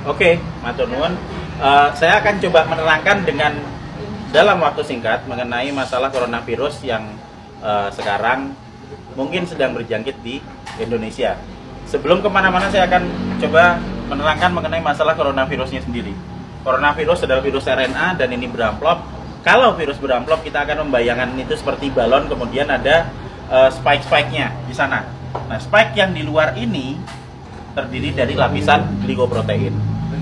Oke, matur nuwun. Saya akan coba menerangkan dengan dalam waktu singkat mengenai masalah coronavirus yang sekarang mungkin sedang berjangkit di Indonesia. Sebelum kemana-mana, saya akan coba menerangkan mengenai masalah coronavirusnya sendiri. Coronavirus adalah virus RNA dan ini beramplop. Kalau virus beramplop, kita akan membayangkan itu seperti balon, kemudian ada spike-spike-nya di sana. Nah, spike yang di luar ini terdiri dari lapisan glikoprotein.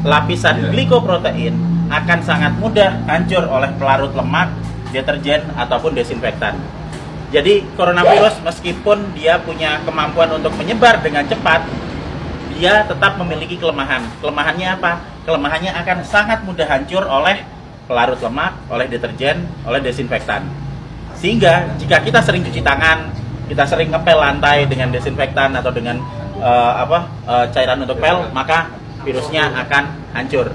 Lapisan glikoprotein akan sangat mudah hancur oleh pelarut lemak, deterjen, ataupun desinfektan. Jadi coronavirus meskipun dia punya kemampuan untuk menyebar dengan cepat, dia tetap memiliki kelemahan. Kelemahannya apa? Kelemahannya akan sangat mudah hancur oleh pelarut lemak, oleh deterjen, oleh desinfektan. Sehingga jika kita sering cuci tangan, kita sering ngepel lantai dengan desinfektan atau dengan cairan untuk pel, maka virusnya akan hancur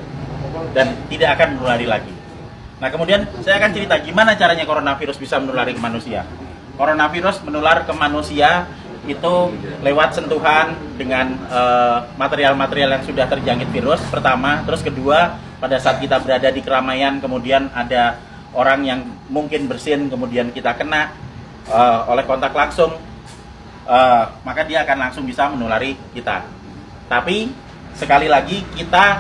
dan tidak akan menulari lagi. Nah, kemudian saya akan cerita gimana caranya coronavirus bisa menulari ke manusia. Coronavirus menular ke manusia itu lewat sentuhan dengan material-material yang sudah terjangkit virus pertama, terus kedua pada saat kita berada di keramaian, kemudian ada orang yang mungkin bersin, kemudian kita kena oleh kontak langsung, maka dia akan langsung bisa menulari kita. Tapi sekali lagi kita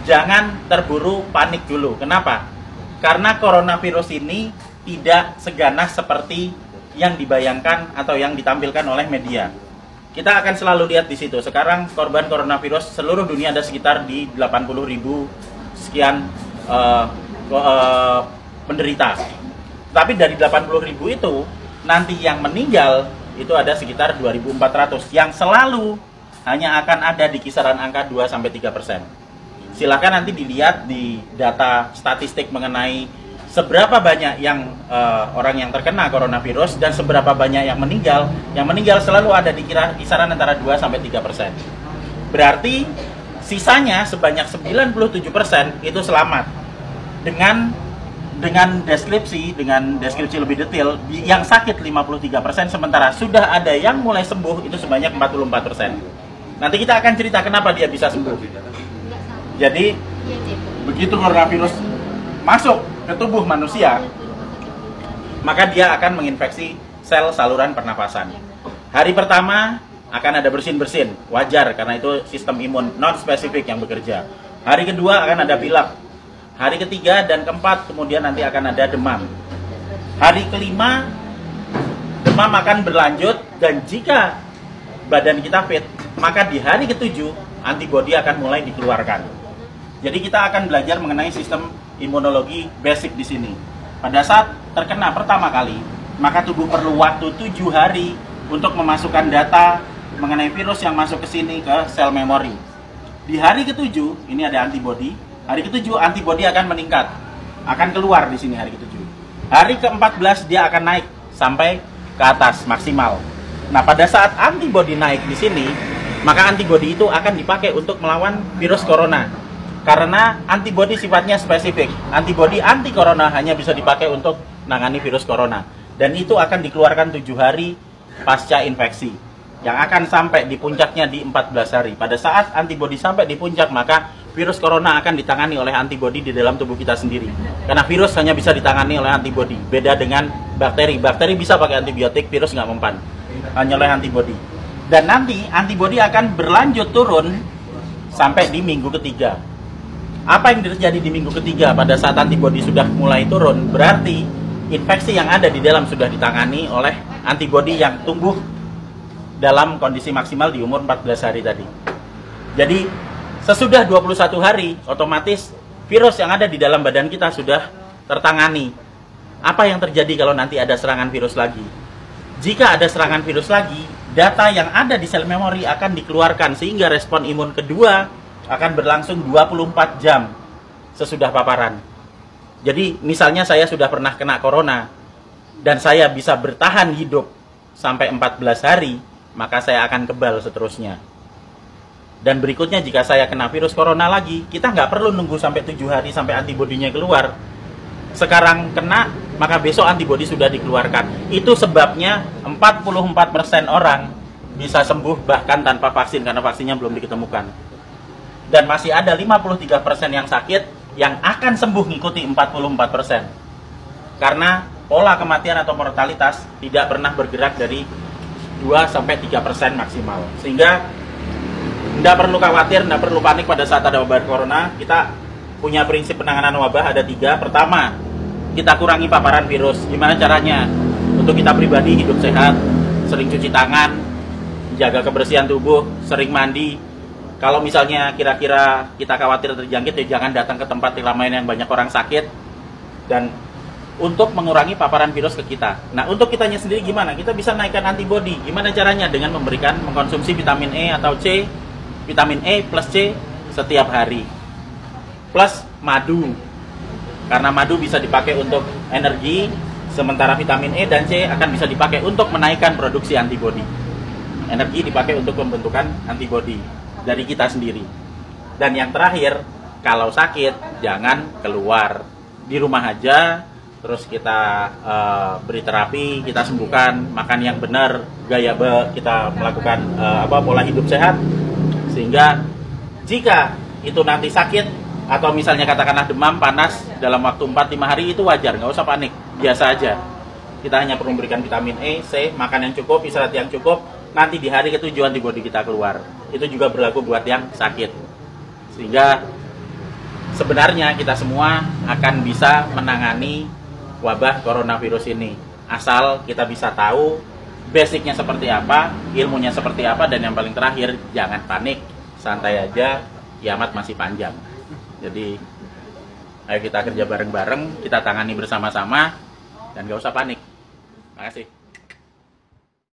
jangan terburu panik dulu. Kenapa? Karena coronavirus ini tidak seganas seperti yang dibayangkan atau yang ditampilkan oleh media. Kita akan selalu lihat di situ. Sekarang korban coronavirus seluruh dunia ada sekitar di 80.000 sekian penderita. Tapi dari 80.000 itu nanti yang meninggal itu ada sekitar 2.400 yang selalu hanya akan ada di kisaran angka 2-3%. Silakan nanti dilihat di data statistik mengenai seberapa banyak yang orang yang terkena coronavirus dan seberapa banyak yang meninggal. Yang meninggal selalu ada di kisaran antara 2-3%. Berarti sisanya sebanyak 97% itu selamat. Dengan deskripsi lebih detail, yang sakit 53%, sementara sudah ada yang mulai sembuh itu sebanyak 44%. Nanti kita akan cerita kenapa dia bisa sembuh. Jadi begitu coronavirus masuk ke tubuh manusia, maka dia akan menginfeksi sel saluran pernapasan. Hari pertama akan ada bersin-bersin, wajar karena itu sistem imun non spesifik yang bekerja. Hari kedua akan ada pilek. Hari ketiga dan keempat kemudian nanti akan ada demam. Hari kelima demam akan berlanjut, dan jika badan kita fit, maka di hari ketujuh antibodi akan mulai dikeluarkan. Jadi kita akan belajar mengenai sistem imunologi basic di sini. Pada saat terkena pertama kali, maka tubuh perlu waktu 7 hari untuk memasukkan data mengenai virus yang masuk ke sini ke sel memori. Di hari ketujuh ini ada antibodi. Hari ketujuh antibodi akan meningkat, akan keluar di sini hari ketujuh. Hari ke-14 dia akan naik sampai ke atas maksimal. Nah, pada saat antibodi naik di sini, maka antibodi itu akan dipakai untuk melawan virus corona. Karena antibodi sifatnya spesifik. Antibodi anti corona hanya bisa dipakai untuk menangani virus corona. Dan itu akan dikeluarkan 7 hari pasca infeksi, yang akan sampai di puncaknya di 14 hari. Pada saat antibodi sampai di puncak, maka virus corona akan ditangani oleh antibodi di dalam tubuh kita sendiri. Karena virus hanya bisa ditangani oleh antibodi. Beda dengan bakteri. Bakteri bisa pakai antibiotik, virus nggak mempan. Hanya oleh antibodi. Dan nanti antibodi akan berlanjut turun sampai di minggu ketiga. Apa yang terjadi di minggu ketiga pada saat antibodi sudah mulai turun? Berarti infeksi yang ada di dalam sudah ditangani oleh antibodi yang tumbuh dalam kondisi maksimal di umur 14 hari tadi. Jadi sesudah 21 hari, otomatis virus yang ada di dalam badan kita sudah tertangani. Apa yang terjadi kalau nanti ada serangan virus lagi? Jika ada serangan virus lagi, data yang ada di sel memori akan dikeluarkan sehingga respon imun kedua akan berlangsung 24 jam sesudah paparan. Jadi misalnya saya sudah pernah kena corona dan saya bisa bertahan hidup sampai 14 hari, maka saya akan kebal seterusnya. Dan berikutnya jika saya kena virus corona lagi, kita nggak perlu nunggu sampai 7 hari sampai antibodinya keluar. Sekarang kena, maka besok antibodi sudah dikeluarkan. Itu sebabnya 44% orang bisa sembuh bahkan tanpa vaksin, karena vaksinnya belum diketemukan. dan masih ada 53% yang sakit yang akan sembuh ngikuti 44%. Karena pola kematian atau mortalitas tidak pernah bergerak dari 2-3% maksimal. Sehingga tidak perlu khawatir, tidak perlu panik pada saat ada wabah corona. Kita punya prinsip penanganan wabah ada 3. Pertama, kita kurangi paparan virus. Gimana caranya? Untuk kita pribadi hidup sehat, sering cuci tangan, jaga kebersihan tubuh, sering mandi. Kalau misalnya kira-kira kita khawatir terjangkit, ya jangan datang ke tempat keramaian yang banyak orang sakit. Dan untuk mengurangi paparan virus ke kita. Nah, untuk kitanya sendiri gimana? Kita bisa naikkan antibodi. Gimana caranya? Dengan mengkonsumsi vitamin E atau C, vitamin E plus C setiap hari. Plus madu. Karena madu bisa dipakai untuk energi, sementara vitamin E dan C akan bisa dipakai untuk menaikkan produksi antibodi. Energi dipakai untuk pembentukan antibodi dari kita sendiri. Dan yang terakhir, kalau sakit jangan keluar, di rumah aja, terus kita beri terapi, kita sembuhkan, makan yang benar, kita melakukan pola hidup sehat, sehingga jika itu nanti sakit atau misalnya katakanlah demam, panas dalam waktu 4-5 hari, itu wajar, nggak usah panik, biasa aja. Kita hanya perlu memberikan vitamin E, C, makan yang cukup, istirahat yang cukup. Nanti di hari ke-7 antibodi kita keluar. Itu juga berlaku buat yang sakit. Sehingga sebenarnya kita semua akan bisa menangani wabah coronavirus ini. Asal kita bisa tahu basicnya seperti apa, ilmunya seperti apa, dan yang paling terakhir, jangan panik. Santai aja, kiamat masih panjang. Jadi, ayo kita kerja bareng-bareng, kita tangani bersama-sama, dan gak usah panik. Terima kasih.